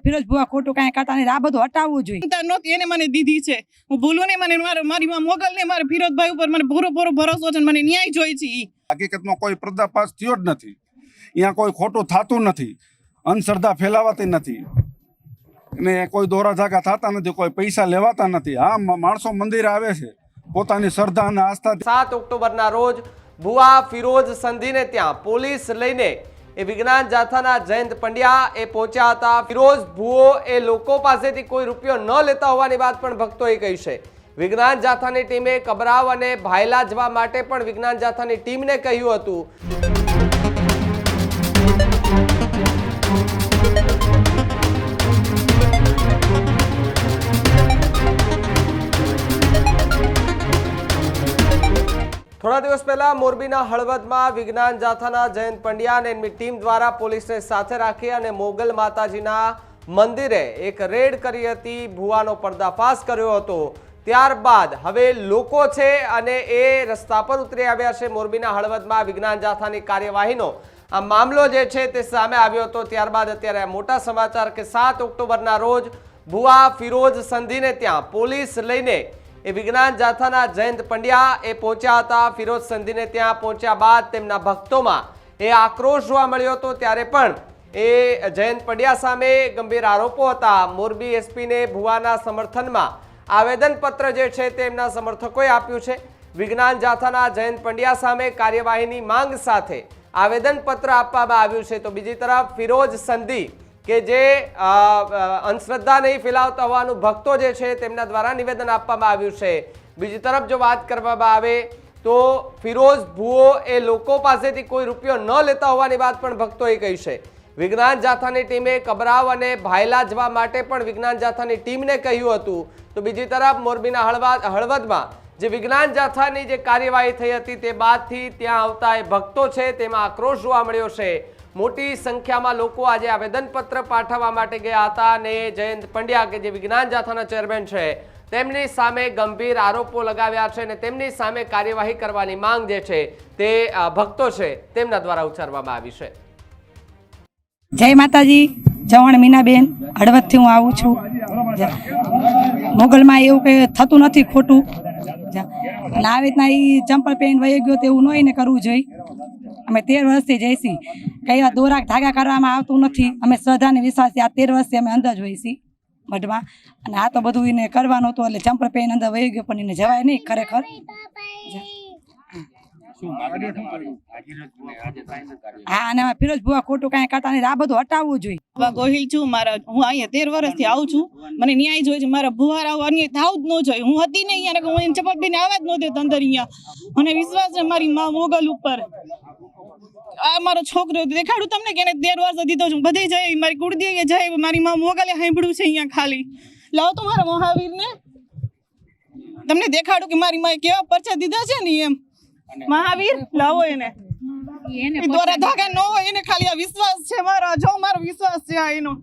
ફિરોજ ભુવા ખોટું કાંઈ કરતા નહીં, આ બધું હટાવવું જોઈએ. એને મને દીધી છે, હું ભૂલું નહીં. મને મારી મોગલ ને મારે ફિરોજભાઈ ઉપર મને પૂરો ભરોસો છે, મને ન્યાય જોઈએ છે. હકીકતમાં કોઈ પર્દાફાશ થયો જ નથી, અહીંયા કોઈ ખોટું થતું નથી, અંધશ્રદ્ધા ફેલાવાતી નથી ને કોઈ દોરા ધાગા થતા નથી, કોઈ પૈસા લેવાતા નથી. હા, માણસો મંદિરે આવે છે પોતાની શ્રદ્ધા અને આસ્થા. 7 ઓક્ટોબરના રોજ ભુવા ફિરોજ સંધીને ત્યાં પોલીસ લઈને એ વિજ્ઞાન જાથાના જયંત પંડ્યા એ પહોંચ્યા હતા. ફિરોજ ભુવો એ લોકો પાસેથી કોઈ રૂપિયો ન લેતા હોવાની વાત પણ ભક્તોએ કહી છે. વિજ્ઞાન જાથાની ટીમે કબરાવ અને ભાયલા જવા માટે પણ વિજ્ઞાન જાથાની ટીમને કહ્યું હતું. થોડા દિવસ પહેલા મોરબીના હળવદમાં વિજ્ઞાન જાથાના જયંત પંડ્યા અને એમની ટીમ દ્વારા પોલીસને સાથે રાખી અને મોગલ માતાજીના મંદિરે એક રેડ કરી હતી, ભુવાનો પર્દાફાશ કર્યો હતો. ત્યારબાદ હવે લોકો છે અને એ રસ્તા પર ઉતરી આવ્યા છે. મોરબીના હળવદમાં વિજ્ઞાન જાથાની કાર્યવાહીનો આ મામલો જે છે તે સામે આવ્યો હતો. ત્યારબાદ અત્યારે મોટા સમાચાર કે 7 ઓક્ટોબરના રોજ ભુવા ફિરોજ સંધીને ત્યાં પોલીસ લઈને એ વિજ્ઞાન જાથાના જયંત પંડ્યા એ પહોંચ્યા હતા. ફિરોજ સંધીને ત્યાં પહોંચ્યા બાદ તેમના ભક્તોમાં એ આક્રોશ જોવા મળ્યો હતો. ત્યારે પણ એ જયંત પંડ્યા સામે ગંભીર આરોપો હતા. મોરબી એસપીને ભુવાના સમર્થનમાં આવેદનપત્ર જે છે તે એમના સમર્થકોએ આપ્યું છે. વિજ્ઞાન જાથાના જયંત પંડ્યા સામે કાર્યવાહીની માંગ સાથે આવેદનપત્ર આપવામાં આવ્યું છે. તો બીજી તરફ ફિરોજ સંધી કે જે અંધશ્રદ્ધા નહીં ફેલાવતા હોવાનું ભક્તો જે છે તેમના દ્વારા નિવેદન આપવામાં આવ્યું છે. બીજી તરફ જો વાત કરવામાં આવે તો ફિરોજ ભુવો એ લોકો પાસેથી કોઈ રૂપિયો ન લેતા હોવાની વાત પણ ભક્તોએ કહી છે. વિજ્ઞાન જાથાની ટીમે કબરાવ અને ભાયલા જવા માટે પણ વિજ્ઞાન જાથાની ટીમને કહ્યું હતું. તો બીજી તરફ મોરબીના હળવદમાં જે વિજ્ઞાન જાથાની જે કાર્યવાહી થઈ હતી તે બાદથી ત્યાં આવતા એ ભક્તો છે તેમાં આક્રોશ જોવા મળ્યો છે. મોટી સંખ્યામાં લોકો આજે આવેદનપત્ર પાઠવવા માટે ગયા હતા અને જયંત પંડ્યા કે જે વિજ્ઞાન જાથાના ચેરમેન છે તેમની સામે ગંભીર આરોપો લગાવ્યા છે અને તેમની સામે કાર્યવાહી કરવાની માંગ જે છે તે ભક્તો છે તેમના દ્વારા ઉચ્ચારવામાં આવી છે. જય માતાજી. ચૌહાણ મીનાબેન, હળવદથી હું આવું છું. મોગલમાં એવું કંઈ થતું નથી ખોટું, અને આવી રીતના એ ચંપલ પહેરીને વહી ગયો તેવું ન હોય ને કરવું જોઈએ. અમે 13 વર્ષથી જઈશી, કઈ દોરા ધાગા કરવામાં આવતું નથી. અમે શ્રદ્ધાને વિશ્વાસથી આ 13 વર્ષથી અમે અંદર જ હોઈશી મઢમાં, અને આ તો બધું એને કરવાનું હતું એટલે ચંપલ પહેરીને અંદર વહી ગયો, પણ એને જવાય નહીં ખરેખર. હા, અને ફિરોજ ભુવા ખોટું કાંઈ કરતા નહીં, આ બધું હટાવવું જોઈએ. ગોહિલ છું, હું અહીંયા 13 વર્ષથી આવું છું, મને ન્યાય જોઈએ છે. મારા ભુવા અન્ય થાવ જ ન જોઈએ. હું હતી નહીં અહીંયા, હું એને ચપ્પલ પહેરીને આવવા જ ન દેતો અંદર અહીંયા. મને વિશ્વાસ છે મારી મા મોગલ ઉપર. આ મારો છોકરો દેખાડું તમને કે એને 13 વર્ષ દીધો છું. બધે જાય મારી કુળદેવીએ જાય, મારી મા મોગલે સાંભળ્યું છે અહીંયા ખાલી. લાવો તો મારા મહાવીરને તમને દેખાડું કે મારી માએ કેવા પરચા દીધા છે ને એમ. મહાવીર લાવો એને દોરા ધાગા ન હોય, એને ખાલી આ વિશ્વાસ છે મારો. જો મારો વિશ્વાસ છે આ એનો,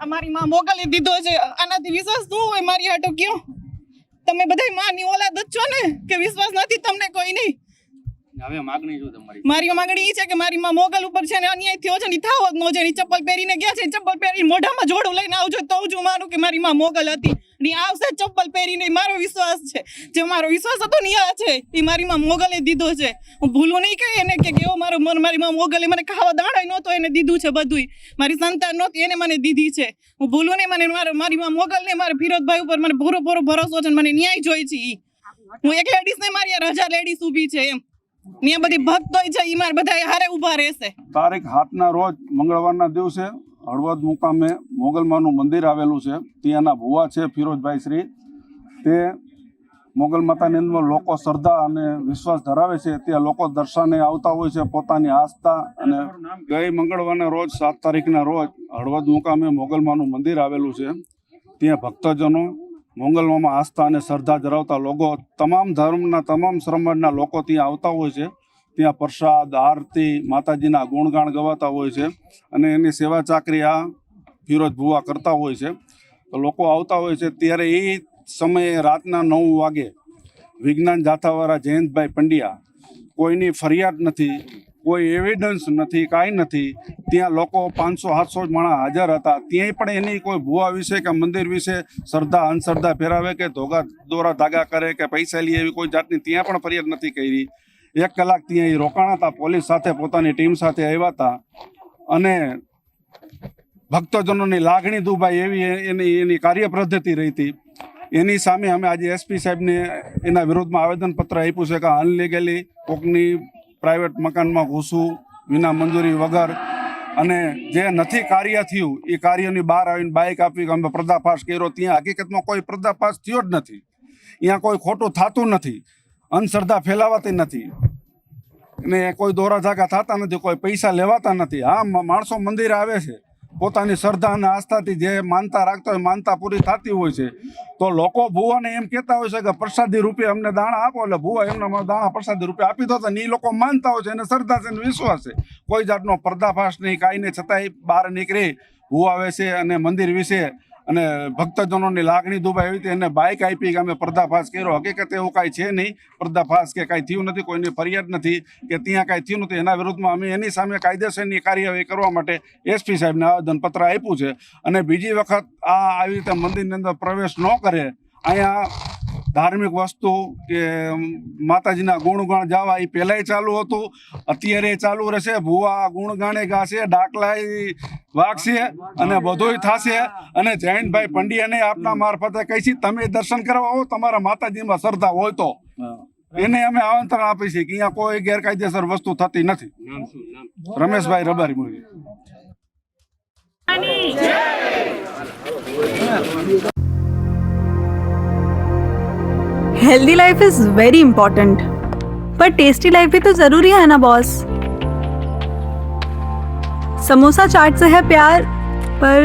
આ મારી માં મોગલે દીધો છે. આનાથી વિશ્વાસ શું હોય મારી હાટો કયો? તમે બધા માની ઓલાદ જ છો ને કે વિશ્વાસ નથી તમને કોઈ નહીં? મારી માગણી એ છે કે મારી માં મોગલ ઉપર છે ને અન્યાય થયો છે ને થાવ જ ન છે. ચપ્પલ પહેરીને ગયા છે, ચપ્પલ પહેરીને મોઢામાં જોડું લઈને આવજો તો જ મારું કે મારી માં મોગલ હતી. આવશે ચપ્પલ પહેરીને, મારો વિશ્વાસ છે. જે મારો વિશ્વાસ હતો ને આ છે એ મારી માં મોગલે દીધો છે. હું ભૂલું નહીં કહી એને કે કેવો મારો મારી માં મોગલે મને ખાવા દાણા નહોતો એને દીધું છે બધું. મારી સંતાન નહોતી એને મને દીધી છે. હું ભૂલું નહીં. મને મારી માં મોગલ ને મારા ફિરોજભાઈ ઉપર મને પૂરો ભરોસો છે, મને ન્યાય જોઈએ છે. હું એક લેડીઝ ને મારી રજા લેડીઝ ઊભી છે એમ. ત્યાં બધી ભક્તો છે એ મારે બધા હારે ઊભા રહેશે. તારીખ 7ના રોજ મંગળવારના દિવસે હળવદ મુકામે મોગલમાનું મંદિર આવેલું છે. ત્યાંના ભુવા છે ફિરોજભાઈ શ્રી, તે મોગલ માતાની અંદર લોકો શ્રદ્ધા અને વિશ્વાસ ધરાવે છે. ત્યાં લોકો દર્શને આવતા હોય છે પોતાની આસ્થા. અને ગઈ મંગળવારના રોજ 7 તારીખના રોજ હળવદ મુકામે મોગલમાનું મંદિર આવેલું છે. ત્યાં ભક્તજનો મોગલમામાં આસ્થા અને શ્રદ્ધા ધરાવતા લોકો, તમામ ધર્મના તમામ સમાજના લોકો ત્યાં આવતા હોય છે. ત્યાં પ્રસાદ, આરતી, માતાજીના ગુણગાન ગવાતા હોય છે અને એની સેવા ચાકરી આ ફિરોજ ભુવા કરતા હોય છે. તો લોકો આવતા હોય છે. ત્યારે એ સમયે રાતના 9 વાગે વિજ્ઞાન જાથાવાળા જયંતભાઈ પંડ્યા, કોઈની ફરિયાદ નથી, કોઈ એવિડન્સ નથી, કાંઈ નથી. ત્યાં લોકો 500-700 માણસ હાજર હતા. ત્યાંય પણ એની કોઈ ભુવા વિશે કે મંદિર વિશે શ્રદ્ધા અંધશ્રદ્ધા ફેરાવે કે દોરા ધાગા કરે કે પૈસા લે એવી કોઈ જાતની ત્યાં પણ ફરિયાદ નથી કરી. 1 કલાક ત્યાં રોકાણા હતા, પોલીસ સાથે પોતાની ટીમ સાથે આવ્યા હતા અને ભક્તજનોની લાગણી દુભાઈ એવી એની કાર્ય પદ્ધતિ રહી હતી. એની સામે અમે આજે એસપી સાહેબને એના વિરોધમાં આવેદનપત્ર આપ્યું છે કે અનલીગલી કોકની પ્રાઇવેટ મકાનમાં ઘૂસવું વિના મંજૂરી વગર અને જે નથી કાર્ય થયું એ કાર્યની બહાર આવીને બાઇક આપી કે અમે પર્દાફાશ કર્યો. ત્યાં હકીકતમાં કોઈ પર્દાફાશ થયો જ નથી. અહીંયા કોઈ ખોટું થતું નથી, અંધશ્રદ્ધા ફેલાવાતી નથી ને કોઈ દોરા ધાગા થતા નથી, કોઈ પૈસા લેવાતા નથી. હા, માણસો મંદિરે આવે છે પોતાની શ્રદ્ધા અને આસ્થાથી, જે માનતા રાખતા હોય માનતા પૂરી થતી હોય છે. તો લોકો ભુવાને એમ કહેતા હોય છે કે પ્રસાદી રૂપે અમને દાણા આપો, એટલે ભુવા એમના દાણા પ્રસાદી રૂપે આપી દો. એ લોકો માનતા હોય છે, એને શ્રદ્ધા છે, એને વિશ્વાસ છે. કોઈ જાતનો પર્દાફાશ નહીં, કાંઈ નહીં. છતાંય બહાર નીકળી ભુવા વિશે અને મંદિર વિશે અને ભક્તજનોની લાગણી દુભાઈ એવી રીતે એને બાઇક આપી કે અમે પર્દાફાશ કર્યો. હકીકત એવું કાંઈ છે નહીં, પર્દાફાશ કે કાંઈ થયું નથી, કોઈની ફરિયાદ નથી કે ત્યાં કાંઈ થયું નથી. એના વિરોધમાં અમે એની સામે કાયદેસરની કાર્યવાહી કરવા માટે એસપી સાહેબને આવેદનપત્ર આપ્યું છે. અને બીજી વખત આવી રીતે મંદિરની અંદર પ્રવેશ ન કરે. અહીંયા ધાર્મિક વસ્તુ કે માતાજીના ગુણગાન ગાવા એ પહેલાંય ચાલુ હતું, અત્યારે ચાલુ રહેશે. ભુવા ગુણગાને ગાશે, ડાકલા વાગશે અને બધુંય થશે. અને જયંતભાઈ પંડ્યાને આપના મારફતે કહીશી, તમે દર્શન કરવા આવો, તમારા માતાજીમાં શ્રદ્ધા હોય તો એને અમે આમંત્રણ આપી છીએ કે અહીંયા કોઈ ગેરકાયદેસર વસ્તુ થતી નથી. રમેશભાઈ રબારી મુરગી. Healthy life is very important, पर टेस्टी लाइफ भी तो जरूरी है ना बॉस. समोसा चाट से है प्यार, पर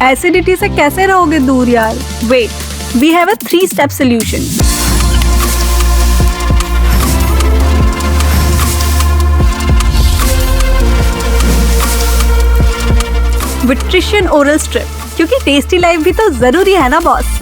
एसिडिटी से कैसे रहोगे दूर यार. Wait, we have a 3-step solution. विट्रिशियन ओरल स्ट्रिप, क्योंकि टेस्टी लाइफ भी तो जरूरी है ना बॉस.